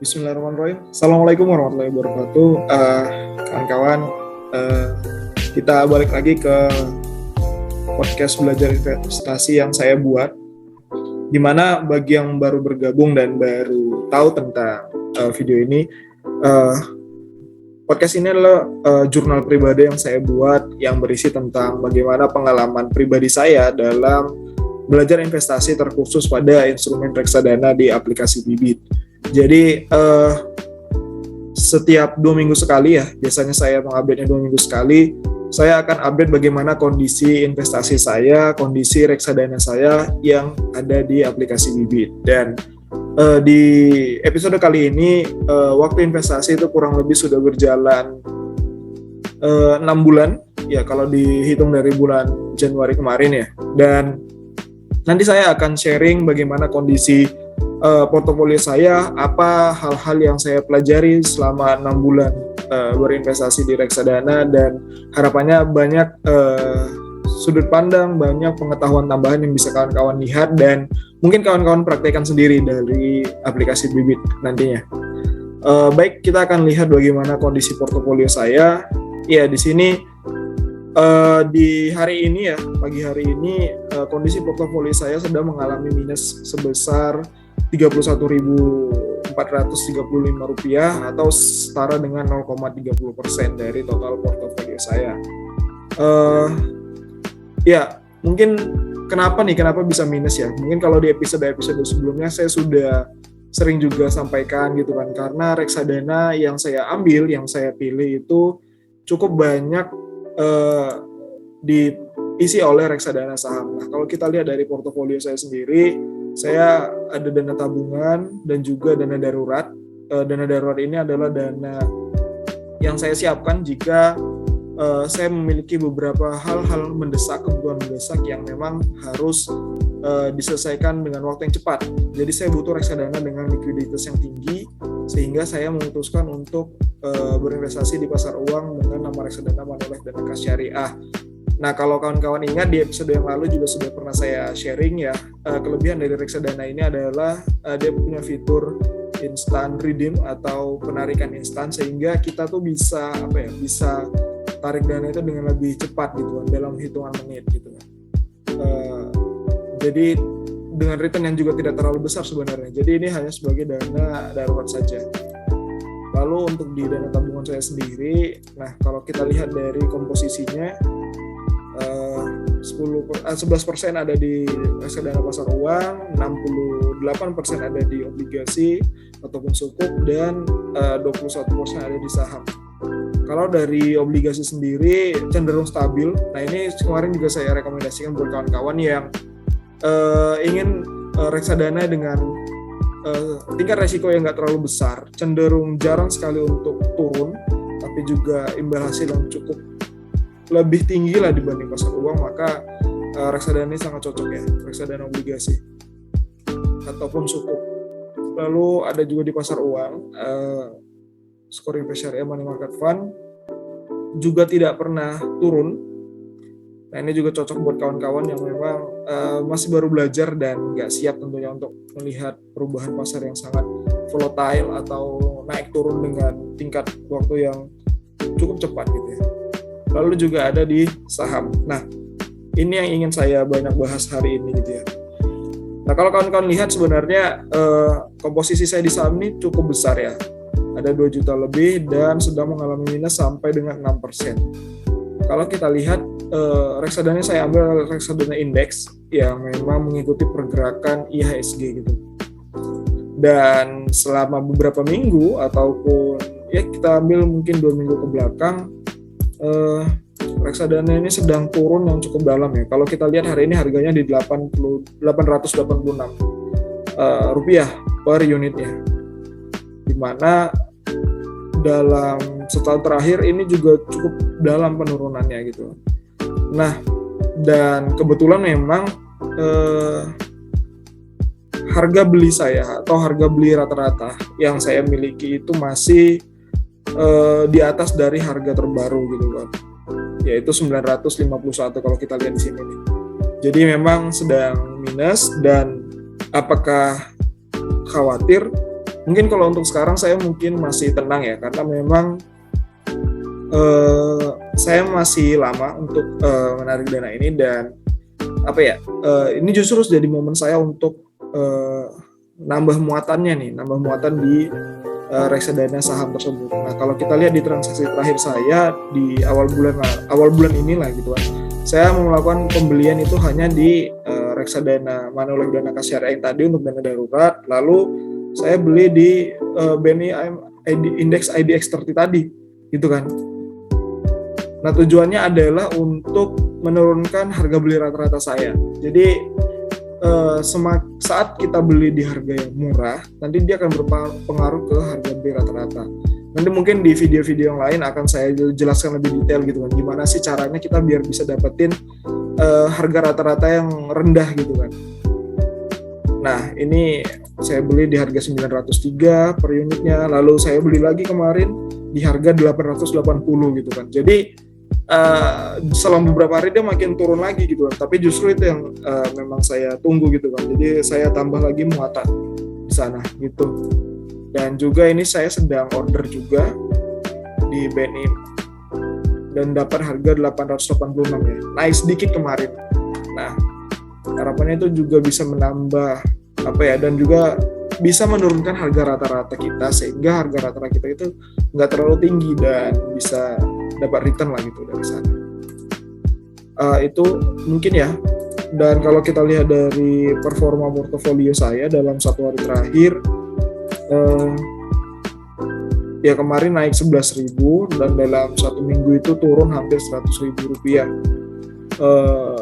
Bismillahirrahmanirrahim. Assalamualaikum warahmatullahi wabarakatuh. Kawan-kawan, kita balik lagi ke podcast belajar investasi yang saya buat. Dimana bagi yang baru bergabung dan baru tahu tentang video ini, podcast ini adalah jurnal pribadi yang saya buat yang berisi tentang bagaimana pengalaman pribadi saya dalam belajar investasi terkhusus pada instrumen reksadana di aplikasi Bibit. Jadi setiap 2 minggu sekali ya, biasanya saya mengupdate-nya 2 minggu sekali, saya akan update bagaimana kondisi investasi saya, kondisi reksadana saya yang ada di aplikasi Bibit. Dan di episode kali ini, waktu investasi itu kurang lebih sudah berjalan 6 bulan, ya kalau dihitung dari bulan Januari kemarin ya. Dan nanti saya akan sharing bagaimana kondisi portofolio saya, apa hal-hal yang saya pelajari selama 6 bulan berinvestasi di reksadana, dan harapannya banyak sudut pandang, banyak pengetahuan tambahan yang bisa kawan-kawan lihat dan mungkin kawan-kawan praktekkan sendiri dari aplikasi Bibit nantinya. Baik, kita akan lihat bagaimana kondisi portofolio saya. Ya, di sini di hari ini ya, pagi hari ini kondisi portofolio saya sedang mengalami minus sebesar Rp31.435 atau setara dengan 0,30% dari total portofolio saya. Ya, mungkin kenapa bisa minus ya? Mungkin kalau di episode sebelumnya saya sudah sering juga sampaikan gitu kan, karena reksadana yang saya ambil, yang saya pilih itu cukup banyak diisi oleh reksadana saham. Nah, kalau kita lihat dari portofolio saya sendiri, saya ada dana tabungan dan juga dana darurat. Dana darurat ini adalah dana yang saya siapkan jika saya memiliki beberapa hal-hal mendesak, kebutuhan mendesak yang memang harus diselesaikan dengan waktu yang cepat. Jadi saya butuh reksadana dengan likuiditas yang tinggi, sehingga saya memutuskan untuk berinvestasi di pasar uang dengan nama reksadana Manulife Dana Kas Syariah. Nah, kalau kawan-kawan ingat di episode yang lalu juga sudah pernah saya sharing ya, kelebihan dari reksadana ini adalah dia punya fitur instant redeem atau penarikan instan, sehingga kita tuh bisa tarik dana itu dengan lebih cepat gitu kan, dalam hitungan menit gitu kan. Jadi dengan return yang juga tidak terlalu besar sebenarnya. Jadi ini hanya sebagai dana darurat saja. Lalu untuk di dana tabungan saya sendiri, nah kalau kita lihat dari komposisinya, 11% ada di reksadana pasar uang, 68% ada di obligasi ataupun sukuk, dan 21% ada di saham. Kalau dari obligasi sendiri cenderung stabil. Nah, ini kemarin juga saya rekomendasikan buat kawan-kawan yang ingin reksadana dengan tingkat resiko yang nggak terlalu besar, cenderung jarang sekali untuk turun, tapi juga imbal hasil yang cukup lebih tinggi lah dibanding pasar uang, maka reksadana ini sangat cocok ya, reksadana obligasi ataupun sukuk. Lalu ada juga di pasar uang, Skor Invest Syariah Money Market Fund juga tidak pernah turun. Nah, ini juga cocok buat kawan-kawan yang memang masih baru belajar dan nggak siap tentunya untuk melihat perubahan pasar yang sangat volatile atau naik turun dengan tingkat waktu yang cukup cepat gitu ya. Lalu juga ada di saham. Nah, ini yang ingin saya banyak bahas hari ini gitu ya. Nah, kalau kawan-kawan lihat sebenarnya komposisi saya di saham ini cukup besar ya. Ada 2 juta lebih dan sedang mengalami minus sampai dengan 6%. Kalau kita lihat reksadana saya ambil reksadana indeks yang memang mengikuti pergerakan IHSG gitu. Dan selama beberapa minggu ataupun ya kita ambil mungkin 2 minggu ke belakang, reksadana ini sedang turun yang cukup dalam ya. Kalau kita lihat hari ini harganya di 886 rupiah per unitnya, dimana dalam setahun terakhir ini juga cukup dalam penurunannya gitu. Nah, dan kebetulan memang harga beli saya atau harga beli rata-rata yang saya miliki itu masih di atas dari harga terbaru gitu kan, yaitu 951 kalau kita lihat di sini nih. Jadi memang sedang minus, dan apakah khawatir Mungkin kalau untuk sekarang saya mungkin masih tenang ya, karena memang saya masih lama untuk menarik dana ini, dan ini justru jadi momen saya untuk nambah muatan di reksadana saham tersebut. Nah, kalau kita lihat di transaksi terakhir saya di awal bulan inilah gitu kan, saya melakukan pembelian itu hanya di reksadana Manulife Dana Kas Syariah yang tadi untuk dana darurat, lalu saya beli di BNI Index IDX 30 tadi gitu kan. Nah, tujuannya adalah untuk menurunkan harga beli rata-rata saya. Jadi saat kita beli di harga yang murah, nanti dia akan berpengaruh ke harga beli rata-rata. Nanti mungkin di video-video yang lain akan saya jelaskan lebih detail gitu kan, gimana sih caranya kita biar bisa dapetin harga rata-rata yang rendah gitu kan. Nah, ini saya beli di harga 903 per unitnya, lalu saya beli lagi kemarin di harga 880 gitu kan. Jadi selama beberapa hari dia makin turun lagi gitu kan, tapi justru itu yang memang saya tunggu gitu kan. Jadi saya tambah lagi muatan di sana gitu. Dan juga ini saya sedang order juga di BNI dan dapat harga 886 ya, naik sedikit kemarin. Nah, harapannya itu juga bisa menambah dan juga bisa menurunkan harga rata-rata kita, sehingga harga rata-rata kita itu nggak terlalu tinggi dan bisa dapat return lah gitu dari sana. Itu mungkin ya. Dan kalau kita lihat dari performa portofolio saya dalam satu hari terakhir, ya kemarin naik 11.000 dan dalam satu minggu itu turun hampir 100.000 rupiah.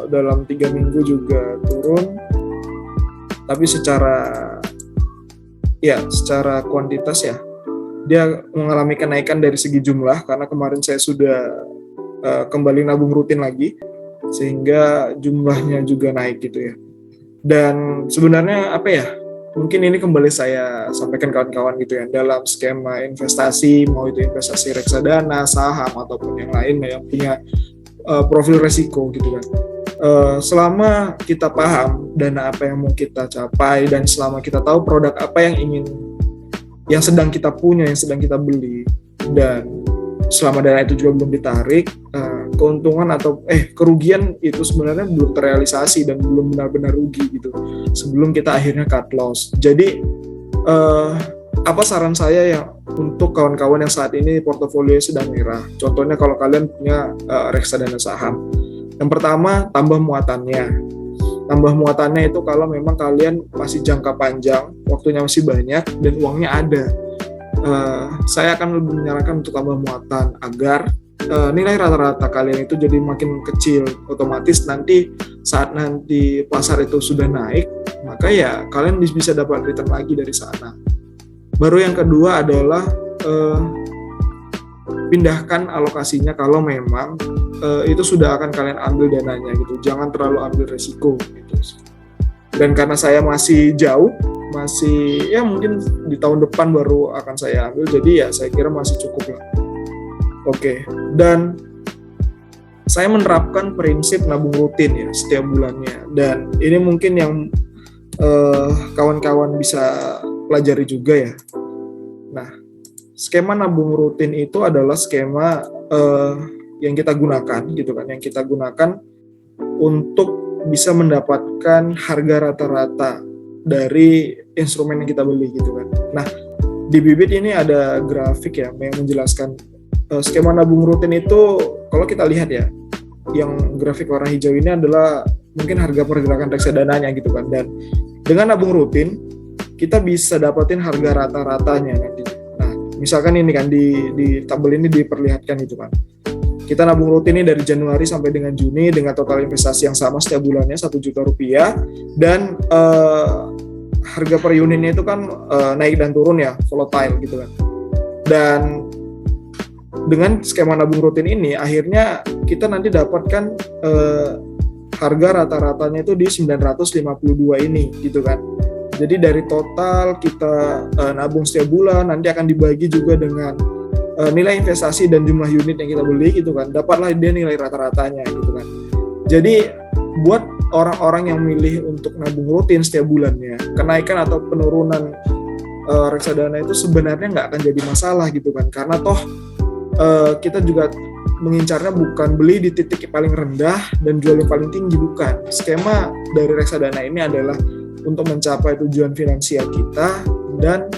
Dalam 3 minggu juga turun, tapi secara kuantitas ya dia mengalami kenaikan dari segi jumlah, karena kemarin saya sudah kembali nabung rutin lagi, sehingga jumlahnya juga naik gitu ya. Dan sebenarnya mungkin ini kembali saya sampaikan kawan-kawan gitu ya, dalam skema investasi, mau itu investasi reksadana, saham ataupun yang lain yang punya profil resiko gitu kan. Selama kita paham dana apa yang mau kita capai, dan selama kita tahu produk apa yang sedang kita punya, yang sedang kita beli, dan selama dana itu juga belum ditarik, keuntungan atau kerugian itu sebenarnya belum terrealisasi dan belum benar-benar rugi gitu sebelum kita akhirnya cut loss. Jadi apa saran saya yang untuk kawan-kawan yang saat ini portofolio sedang merah? Contohnya kalau kalian punya reksadana saham, yang pertama tambah muatannya. Tambah muatannya itu kalau memang kalian masih jangka panjang, waktunya masih banyak, dan uangnya ada. Saya akan lebih menyarankan untuk tambah muatan agar nilai rata-rata kalian itu jadi makin kecil. Otomatis nanti saat nanti pasar itu sudah naik, maka ya kalian bisa dapat return lagi dari sana. Baru yang kedua adalah pindahkan alokasinya kalau memang itu sudah akan kalian ambil dananya gitu. Jangan terlalu ambil resiko gitu. Dan karena saya masih jauh, mungkin di tahun depan baru akan saya ambil, jadi ya saya kira masih cukup lah. Oke. Dan saya menerapkan prinsip nabung rutin ya setiap bulannya, dan ini mungkin yang kawan-kawan bisa pelajari juga ya. Nah, skema nabung rutin itu adalah skema yang kita gunakan gitu kan, yang kita gunakan untuk bisa mendapatkan harga rata-rata dari instrumen yang kita beli gitu kan. Nah, di Bibit ini ada grafik ya yang menjelaskan skema nabung rutin itu. Kalau kita lihat ya, yang grafik warna hijau ini adalah mungkin harga pergerakan reksadananya gitu kan, dan dengan nabung rutin kita bisa dapetin harga rata-ratanya nanti. Nah, misalkan ini kan di tabel ini diperlihatkan gitu kan. Kita nabung rutin ini dari Januari sampai dengan Juni dengan total investasi yang sama setiap bulannya 1 juta rupiah, dan harga per unitnya itu kan naik dan turun ya, volatile gitu kan. Dan dengan skema nabung rutin ini akhirnya kita nanti dapatkan harga rata-ratanya itu di 952 ini gitu kan. Jadi dari total kita nabung setiap bulan nanti akan dibagi juga dengan nilai investasi dan jumlah unit yang kita beli gitu kan, dapatlah dia nilai rata-ratanya gitu kan. Jadi buat orang-orang yang milih untuk nabung rutin setiap bulannya, kenaikan atau penurunan reksadana itu sebenarnya nggak akan jadi masalah gitu kan, karena toh kita juga mengincarnya bukan beli di titik yang paling rendah dan jual yang paling tinggi, bukan. Skema dari reksadana ini adalah untuk mencapai tujuan finansial kita dan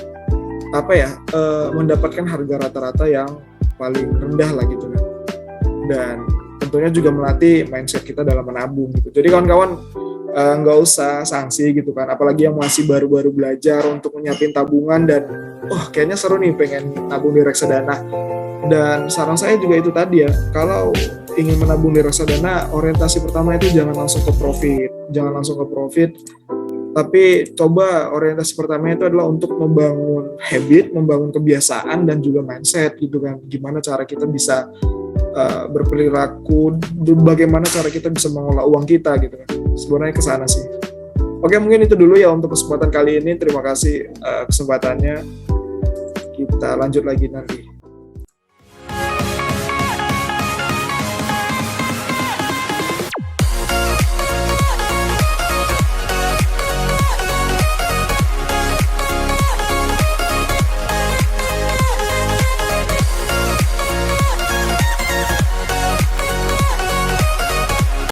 mendapatkan harga rata-rata yang paling rendah lah gitu kan. Dan tentunya juga melatih mindset kita dalam menabung gitu. Jadi kawan-kawan nggak usah sanksi gitu kan, apalagi yang masih baru-baru belajar untuk menyiapin tabungan dan kayaknya seru nih pengen nabung di reksadana. Dan saran saya juga itu tadi ya, kalau ingin menabung di reksadana, orientasi pertama itu jangan langsung ke profit, tapi coba orientasi pertama itu adalah untuk membangun habit, membangun kebiasaan dan juga mindset gitu kan. Gimana cara kita bisa berperilaku, bagaimana cara kita bisa mengolah uang kita gitu kan. Sebenarnya ke sana sih. Oke, mungkin itu dulu ya untuk kesempatan kali ini. Terima kasih kesempatannya. Kita lanjut lagi nanti.